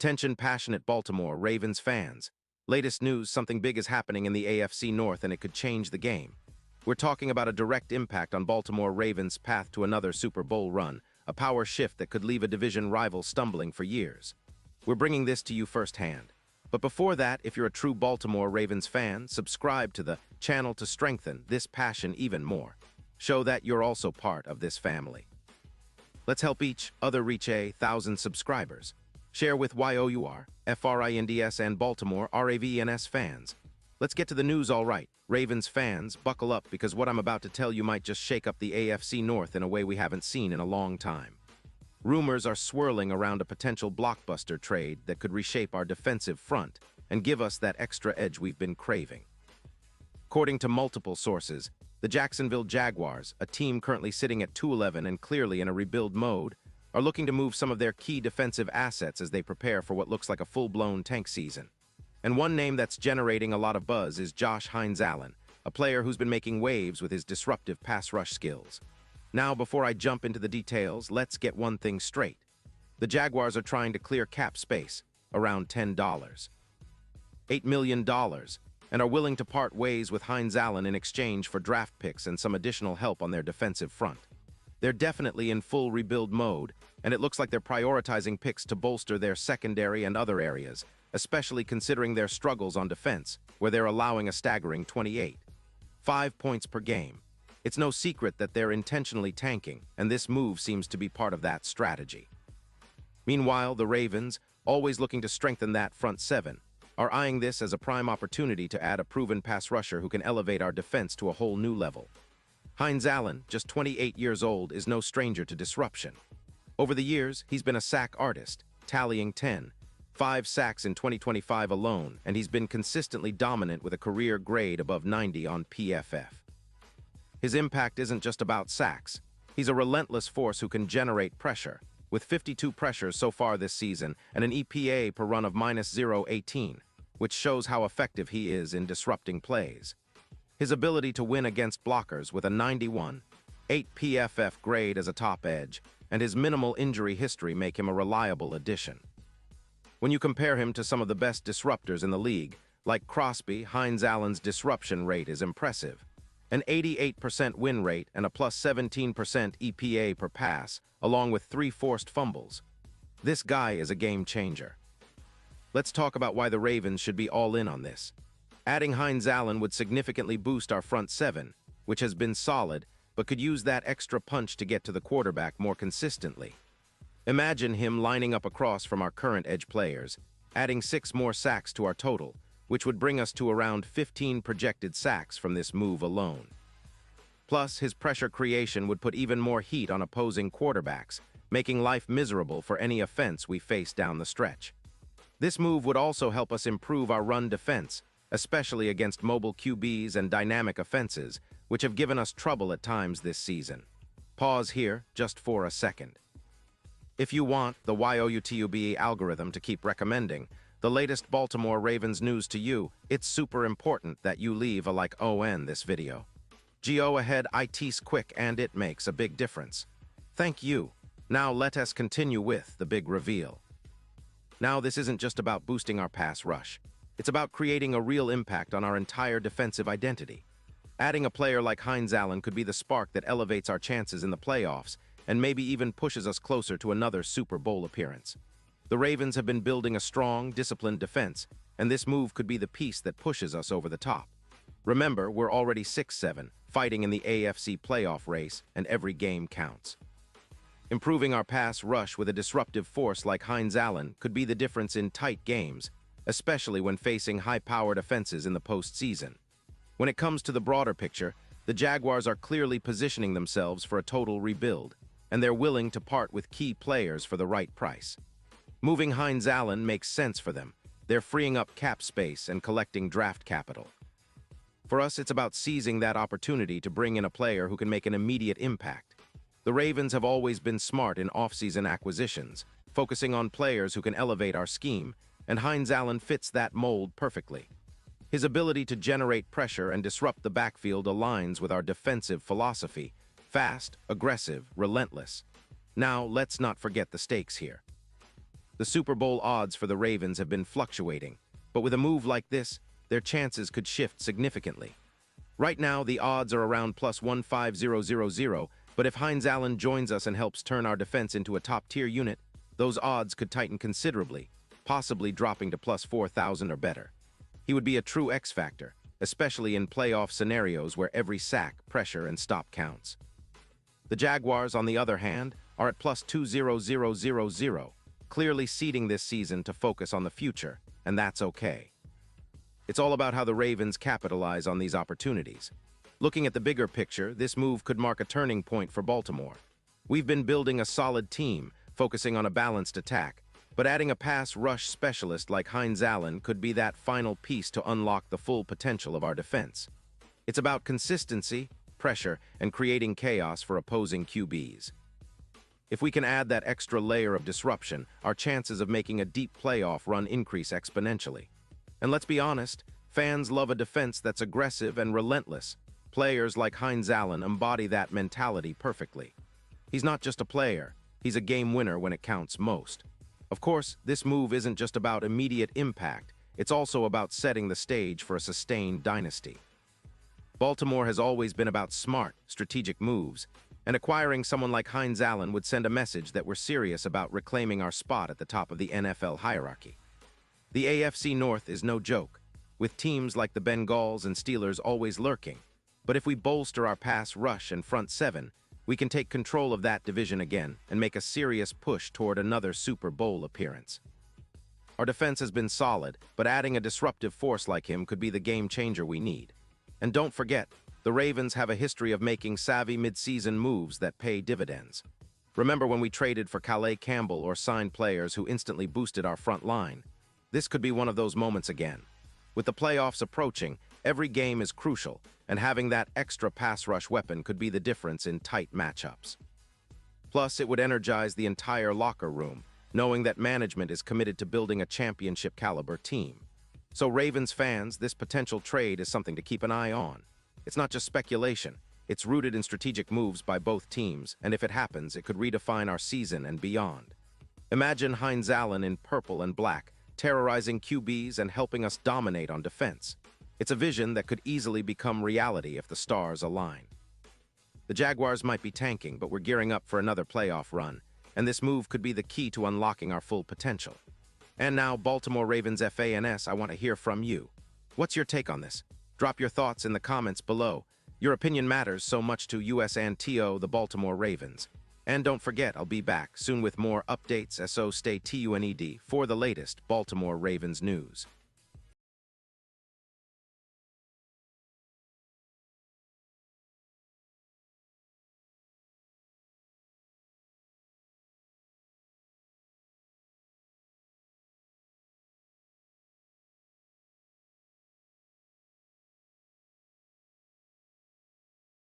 Attention passionate Baltimore Ravens fans. Latest news, something big is happening in the AFC North and it could change the game. We're talking about a direct impact on Baltimore Ravens' path to another Super Bowl run, a power shift that could leave a division rival stumbling for years. We're bringing this to you firsthand. But before that, if you're a true Baltimore Ravens fan, subscribe to the channel to strengthen this passion even more. Show that you're also part of this family. Let's help each other reach 1,000 subscribers. Share with YOUR, FRINDS and Baltimore RAVENS fans. Let's get to the news all right. Ravens fans, buckle up because what I'm about to tell you might just shake up the AFC North in a way we haven't seen in a long time. Rumors are swirling around a potential blockbuster trade that could reshape our defensive front and give us that extra edge we've been craving. According to multiple sources, the Jacksonville Jaguars, a team currently sitting at 2-11 and clearly in a rebuild mode, are looking to move some of their key defensive assets as they prepare for what looks like a full-blown tank season. And one name that's generating a lot of buzz is Josh Hines-Allen, a player who's been making waves with his disruptive pass rush skills. Now, before I jump into the details, let's get one thing straight. The Jaguars are trying to clear cap space, around $10. $8 million, and are willing to part ways with Hines-Allen in exchange for draft picks and some additional help on their defensive front. They're definitely in full rebuild mode, and it looks like they're prioritizing picks to bolster their secondary and other areas, especially considering their struggles on defense, where they're allowing a staggering 5 points per game. It's no secret that they're intentionally tanking, and this move seems to be part of that strategy. Meanwhile, the Ravens, always looking to strengthen that front seven, are eyeing this as a prime opportunity to add a proven pass rusher who can elevate our defense to a whole new level. Hines-Allen, just 28 years old, is no stranger to disruption. Over the years, he's been a sack artist, tallying 5 sacks in 2025 alone, and he's been consistently dominant with a career grade above 90 on PFF. His impact isn't just about sacks. He's a relentless force who can generate pressure, with 52 pressures so far this season and an EPA per run of -0.18, which shows how effective he is in disrupting plays. His ability to win against blockers with a 91.8 PFF grade as a top edge, and his minimal injury history make him a reliable addition. When you compare him to some of the best disruptors in the league, like Crosby, Hines-Allen's disruption rate is impressive. An 88% win rate and a plus 17% EPA per pass, along with 3 forced fumbles. This guy is a game changer. Let's talk about why the Ravens should be all in on this. Adding Hines-Allen would significantly boost our front seven, which has been solid, but could use that extra punch to get to the quarterback more consistently. Imagine him lining up across from our current edge players, adding 6 more sacks to our total, which would bring us to around 15 projected sacks from this move alone. Plus, his pressure creation would put even more heat on opposing quarterbacks, making life miserable for any offense we face down the stretch. This move would also help us improve our run defense, especially against mobile QBs and dynamic offenses, which have given us trouble at times this season. Pause here just for a second. If you want the YOUTUBE algorithm to keep recommending the latest Baltimore Ravens news to you, it's super important that you leave a like on this video. Go ahead, it's quick and it makes a big difference. Thank you. Now let us continue with the big reveal. Now this isn't just about boosting our pass rush. It's about creating a real impact on our entire defensive identity. Adding a player like Hines-Allen could be the spark that elevates our chances in the playoffs and maybe even pushes us closer to another Super Bowl appearance. The Ravens have been building a strong, disciplined defense, and this move could be the piece that pushes us over the top. Remember, we're already 6-7, fighting in the AFC playoff race, and every game counts. Improving our pass rush with a disruptive force like Hines-Allen could be the difference in tight games, especially when facing high-powered offenses in the postseason. When it comes to the broader picture, the Jaguars are clearly positioning themselves for a total rebuild, and they're willing to part with key players for the right price. Moving Hines-Allen makes sense for them. They're freeing up cap space and collecting draft capital. For us, it's about seizing that opportunity to bring in a player who can make an immediate impact. The Ravens have always been smart in off-season acquisitions, focusing on players who can elevate our scheme, and Hines-Allen fits that mold perfectly. His ability to generate pressure and disrupt the backfield aligns with our defensive philosophy: fast, aggressive, relentless. Now, let's not forget the stakes here. The Super Bowl odds for the Ravens have been fluctuating, but with a move like this, their chances could shift significantly. Right now, the odds are around plus 15000, but if Hines Allen joins us and helps turn our defense into a top-tier unit, those odds could tighten considerably, possibly dropping to plus 4000 or better. He would be a true X-factor, especially in playoff scenarios where every sack, pressure, and stop counts. The Jaguars, on the other hand, are at plus 20000, clearly seeding this season to focus on the future, and that's okay. It's all about how the Ravens capitalize on these opportunities. Looking at the bigger picture, this move could mark a turning point for Baltimore. We've been building a solid team, focusing on a balanced attack, but adding a pass rush specialist like Hines Allen could be that final piece to unlock the full potential of our defense. It's about consistency, pressure, and creating chaos for opposing QBs. If we can add that extra layer of disruption, our chances of making a deep playoff run increase exponentially. And let's be honest, fans love a defense that's aggressive and relentless. Players like Hines Allen embody that mentality perfectly. He's not just a player, he's a game winner when it counts most. Of course, this move isn't just about immediate impact, it's also about setting the stage for a sustained dynasty. Baltimore has always been about smart, strategic moves, and acquiring someone like Hines Allen would send a message that we're serious about reclaiming our spot at the top of the NFL hierarchy. The AFC North is no joke, with teams like the Bengals and Steelers always lurking. But if we bolster our pass rush and front seven, we can take control of that division again and make a serious push toward another Super Bowl appearance. Our defense has been solid, but adding a disruptive force like him could be the game changer we need. And don't forget, the Ravens have a history of making savvy mid-season moves that pay dividends. Remember when we traded for Calais Campbell or signed players who instantly boosted our front line? This could be one of those moments again. With the playoffs approaching, every game is crucial, and having that extra pass rush weapon could be the difference in tight matchups. Plus, it would energize the entire locker room, knowing that management is committed to building a championship-caliber team. So Ravens fans, this potential trade is something to keep an eye on. It's not just speculation, it's rooted in strategic moves by both teams, and if it happens, it could redefine our season and beyond. Imagine Hines Allen in purple and black, terrorizing QBs and helping us dominate on defense. It's a vision that could easily become reality if the stars align. The Jaguars might be tanking, but we're gearing up for another playoff run, and this move could be the key to unlocking our full potential. And now, Baltimore Ravens FANS, I want to hear from you. What's your take on this? Drop your thoughts in the comments below. Your opinion matters so much to US and TO, the Baltimore Ravens. And don't forget, I'll be back soon with more updates, so stay tuned for the latest Baltimore Ravens news.